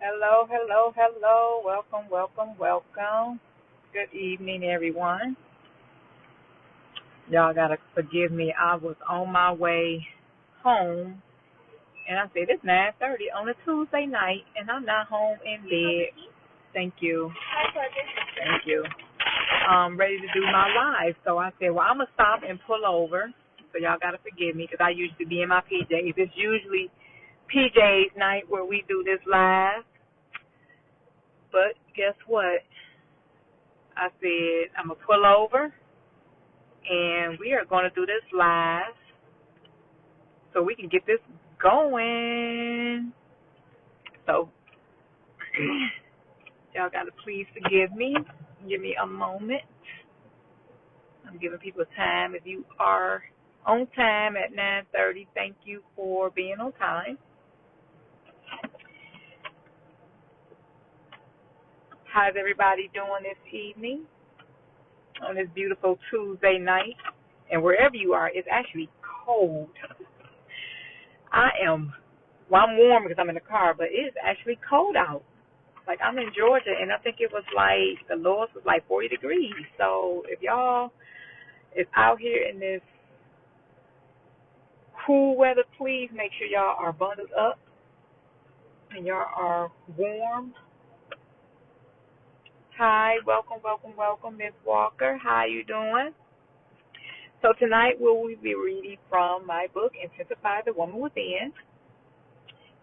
Hello, hello, hello. Welcome, welcome, welcome. Good evening, everyone. Y'all gotta forgive me. I was on my way home, and I said it's 9:30 on a Tuesday night, and I'm not home in bed. Thank you, thank you. Ready to do my live. So I said, well, I'm gonna stop and pull over. So y'all gotta forgive me because I usually be in my PJs. It's usually PJs night where we do this live. But guess what? I said I'm gonna pull over and we are gonna do this live so we can get this going. So y'all gotta please forgive me. Give me a moment. I'm giving people time. If you are on time at 9:30, thank you for being on time. How's everybody doing this evening on this beautiful Tuesday night? And wherever you are, it's actually cold. I'm warm because I'm in the car, but it's actually cold out. Like, I'm in Georgia, and I think it was like, the lowest was like 40 degrees. So if y'all is out here in this cool weather, please make sure y'all are bundled up and y'all are warm. Hi, welcome, welcome, welcome, Miss Walker. How you doing? So tonight we'll be reading from my book, Intensify, the Woman Within,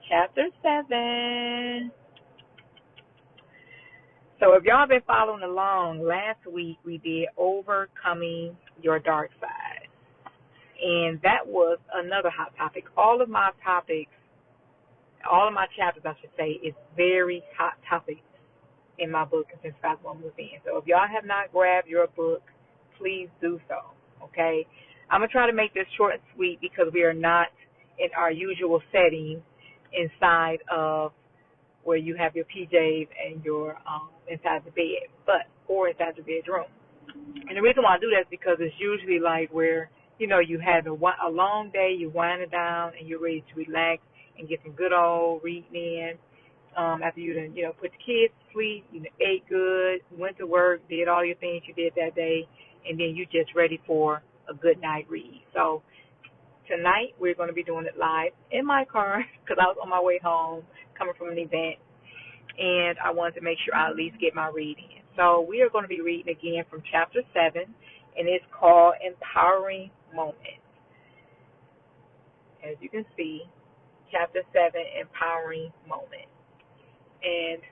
Chapter 7. So if y'all been following along, last week we did Overcoming Your Dark Side. And that was another hot topic. All of my chapters, I should say, is very hot topics in my book, Intensify the Woman Within. So if y'all have not grabbed your book, please do so, okay? I'm going to try to make this short and sweet because we are not in our usual setting inside of where you have your PJs and your inside the bed, or inside the bedroom. And the reason why I do that is because it's usually like where, you had a long day, you wind it down, and you're ready to relax and get some good old reading in. After you done, put the kids to sleep, you ate good, went to work, did all your things you did that day, and then you just ready for a good night read. So tonight we're going to be doing it live in my car because I was on my way home coming from an event, and I wanted to make sure I at least get my reading. So we are going to be reading again from Chapter 7, and it's called Empowering Moments. As you can see, Chapter 7, Empowering Moments. And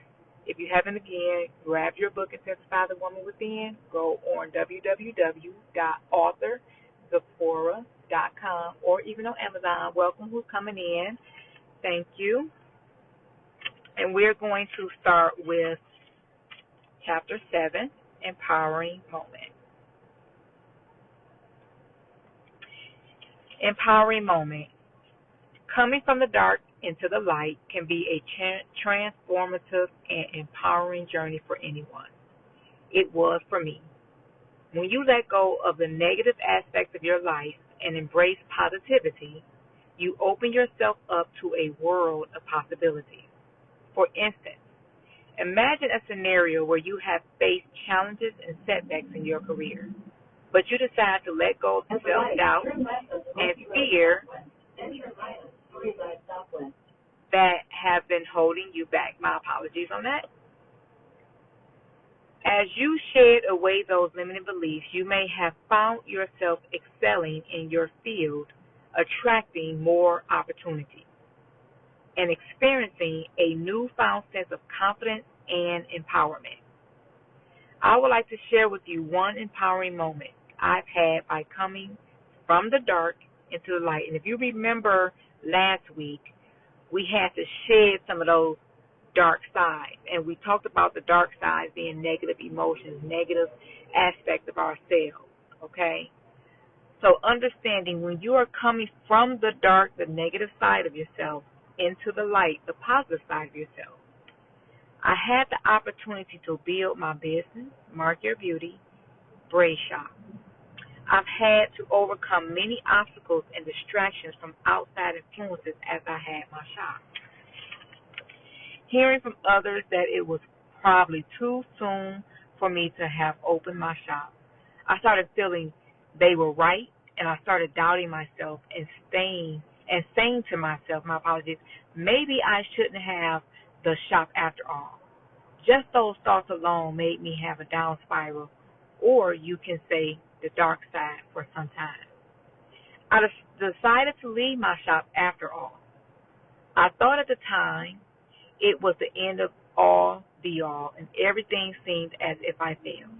if you haven't, again, grab your book, Intensify the Woman Within. Go on www.authorzephora.com or even on Amazon. Welcome, who's coming in. Thank you. And we're going to start with Chapter 7, Empowering Moment. Empowering Moment. Coming from the dark into the light can be a transformative and empowering journey for anyone. It was for me. When you let go of the negative aspects of your life and embrace positivity, you open yourself up to a world of possibilities. For instance, imagine a scenario where you have faced challenges and setbacks in your career, but you decide to let go of the self-doubt and fear that have been holding you back. My apologies on that. As you shed away those limiting beliefs, you may have found yourself excelling in your field, attracting more opportunities, and experiencing a newfound sense of confidence and empowerment. I would like to share with you one empowering moment I've had by coming from the dark into the light. And if you remember last week, we had to shed some of those dark sides. And we talked about the dark sides being negative emotions, negative aspects of ourselves, okay? So understanding when you are coming from the dark, the negative side of yourself, into the light, the positive side of yourself. I had the opportunity to build my business, Mark Your Beauty, Braid Shop. I've had to overcome many obstacles and distractions from outside influences as I had my shop. Hearing from others that it was probably too soon for me to have opened my shop, I started feeling they were right, and I started doubting myself and saying to myself, my apologies, maybe I shouldn't have the shop after all. Just those thoughts alone made me have a down spiral, or you can say the dark side, for some time. I decided to leave my shop after all. I thought at the time it was the end of all the all, and everything seemed as if I failed.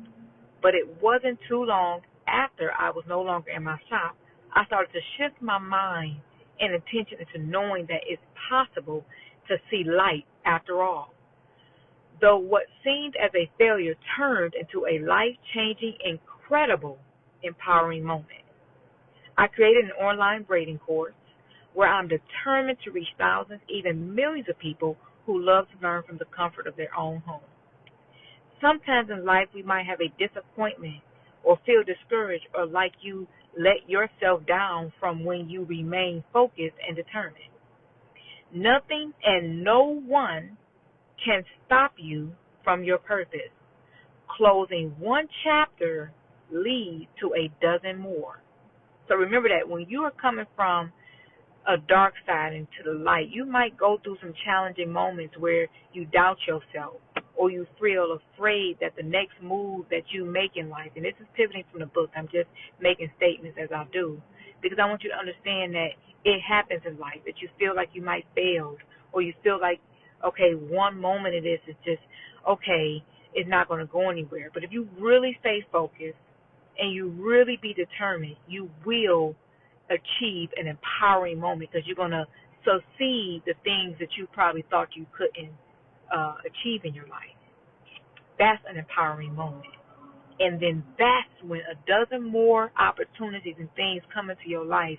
But it wasn't too long after I was no longer in my shop, I started to shift my mind and attention into knowing that it's possible to see light after all. Though what seemed as a failure turned into a life-changing, incredible, empowering moment. I created an online braiding course where I'm determined to reach thousands, even millions of people who love to learn from the comfort of their own home. Sometimes in life we might have a disappointment or feel discouraged or like you let yourself down from when you remain focused and determined. Nothing and no one can stop you from your purpose. Closing one chapter leads to a dozen more. So remember that when you are coming from a dark side into the light, you might go through some challenging moments where you doubt yourself or you feel afraid that the next move that you make in life, and this is pivoting from the book, I'm just making statements as I do, because I want you to understand that it happens in life, that you feel like you might fail, or you feel like, okay, one moment of this is just, okay, it's not going to go anywhere. But if you really stay focused and you really be determined, you will achieve an empowering moment because you're going to succeed the things that you probably thought you couldn't achieve in your life. That's an empowering moment. And then that's when a dozen more opportunities and things come into your life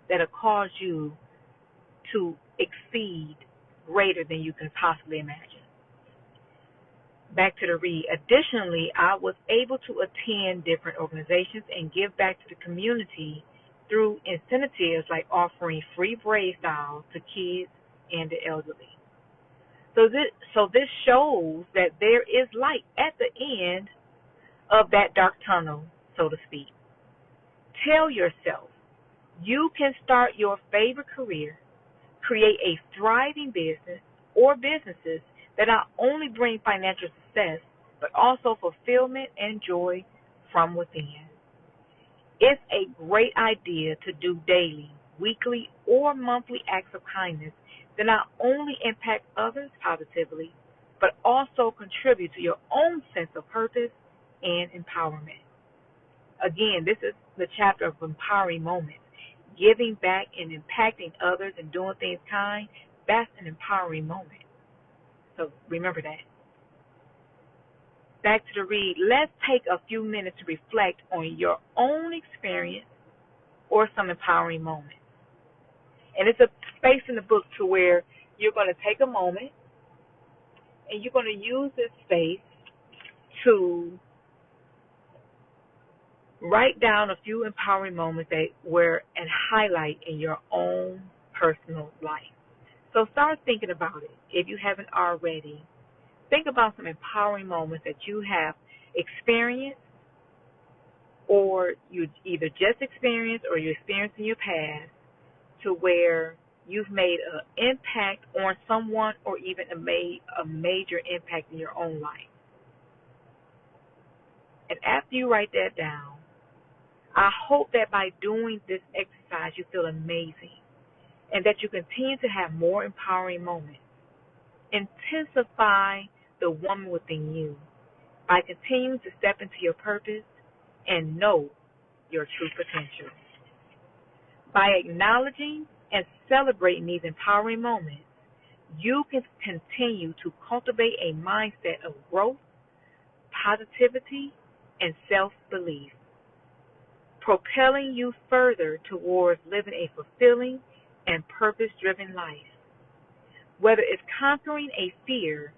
that'll cause you to exceed greater than you can possibly imagine. Back to the read. Additionally, I was able to attend different organizations and give back to the community through incentives like offering free braid styles to kids and the elderly. So this shows that there is light at the end of that dark tunnel, so to speak. Tell yourself you can start your favorite career, create a thriving business or businesses that not only bring financial success, but also fulfillment and joy from within. It's a great idea to do daily, weekly, or monthly acts of kindness that not only impact others positively, but also contribute to your own sense of purpose and empowerment. Again, this is the chapter of empowering moments. Giving back and impacting others and doing things kind, that's an empowering moment. So remember that. Back to the read. Let's take a few minutes to reflect on your own experience or some empowering moments. And it's a space in the book to where you're going to take a moment and you're going to use this space to write down a few empowering moments that were and highlight in your own personal life. So start thinking about it. If you haven't already, think about some empowering moments that you have experienced or you either just experienced or you experienced in your past to where you've made an impact on someone or even made a major impact in your own life. And after you write that down, I hope that by doing this exercise you feel amazing and that you continue to have more empowering moments. Intensify the woman within you by continuing to step into your purpose and know your true potential. By acknowledging and celebrating these empowering moments, you can continue to cultivate a mindset of growth, positivity, and self-belief, propelling you further towards living a fulfilling and purpose-driven life. Whether it's conquering a fear,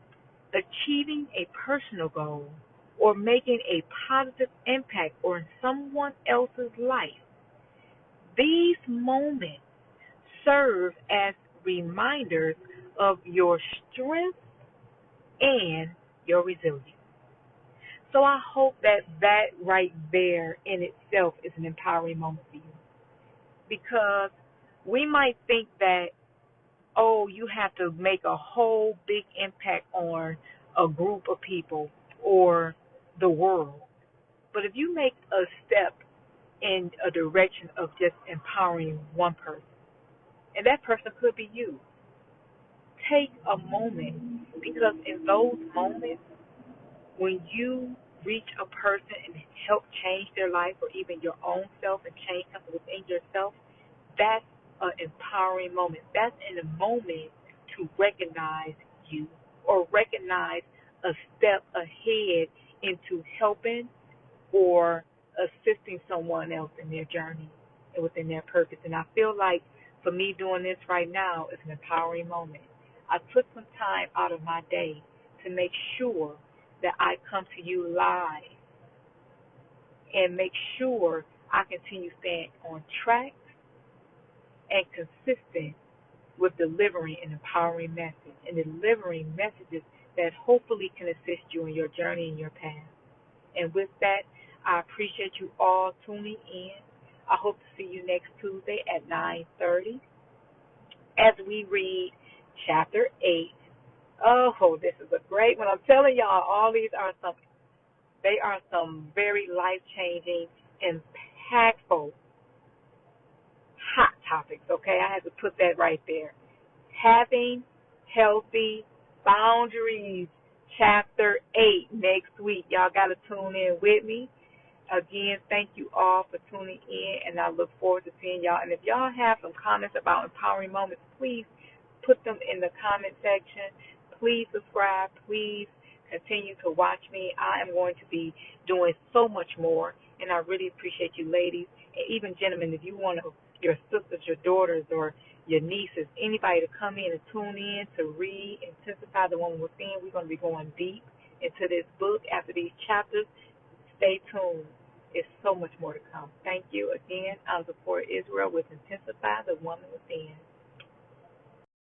achieving a personal goal, or making a positive impact on someone else's life, these moments serve as reminders of your strength and your resilience. So I hope that that right there in itself is an empowering moment for you, because we might think that, oh, you have to make a whole big impact on a group of people or the world. But if you make a step in a direction of just empowering one person, and that person could be you, take a moment, because in those moments, when you reach a person and help change their life, or even your own self, and change something within yourself, that's an empowering moment. That's in a moment to recognize you, or recognize a step ahead into helping or assisting someone else in their journey and within their purpose. And I feel like for me doing this right now is an empowering moment. I took some time out of my day to make sure that I come to you live and make sure I continue staying on track and consistent with delivering an empowering message and delivering messages that hopefully can assist you in your journey and your path. And with that, I appreciate you all tuning in. I hope to see you next Tuesday at 9:30 as we read chapter 8. Oh, this is a great one. I'm telling y'all, all these are some very life-changing, impactful, hot topics, okay? I had to put that right there. Having healthy boundaries, chapter 8 next week. Y'all got to tune in with me. Again, thank you all for tuning in, and I look forward to seeing y'all. And if y'all have some comments about empowering moments, please put them in the comment section. Please subscribe. Please continue to watch me. I am going to be doing so much more, and I really appreciate you ladies, and even gentlemen, if you want your sisters, your daughters, or your nieces, anybody to come in and tune in to read Intensify the Woman Within. We're going to be going deep into this book after these chapters. Stay tuned. It's so much more to come. Thank you again. I'm Zipporah Israel with Intensify the Woman Within.